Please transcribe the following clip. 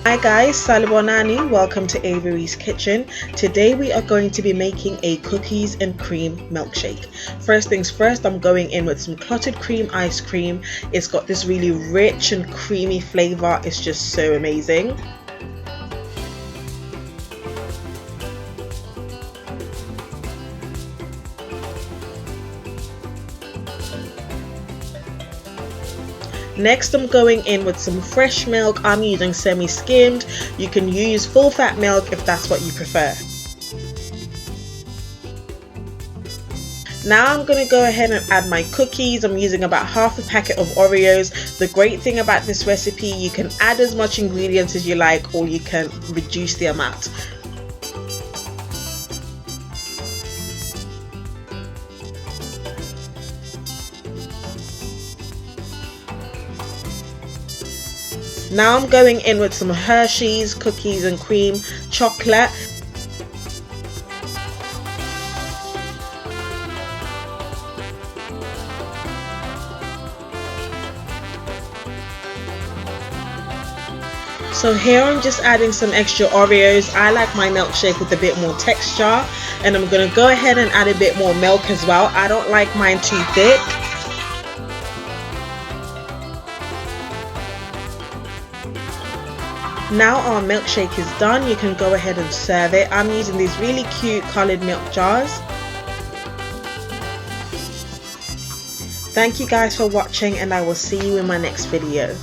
Hi guys, Salibonani, welcome to AVARESE kitchen. Today we are going to be making a cookies and cream milkshake. First things first, I'm going in with some clotted cream ice cream. It's got this really rich and creamy flavor. It's just so amazing. Next, I'm going in with some fresh milk. I'm using semi-skimmed. You can use full fat milk if that's what you prefer. Now I'm going to go ahead and add my cookies. I'm using about half a packet of Oreos. The great thing about this recipe, you can add as much ingredients as you like, or you can reduce the amount. Now I'm going in with some Hershey's cookies and cream chocolate. So here I'm just adding some extra Oreos. I like my milkshake with a bit more texture, and I'm going to go ahead and add a bit more milk as well. I don't like mine too thick. Now our milkshake is done. You can go ahead and serve it. I'm using these really cute colored milk jars. Thank you guys for watching, and I will see you in my next video.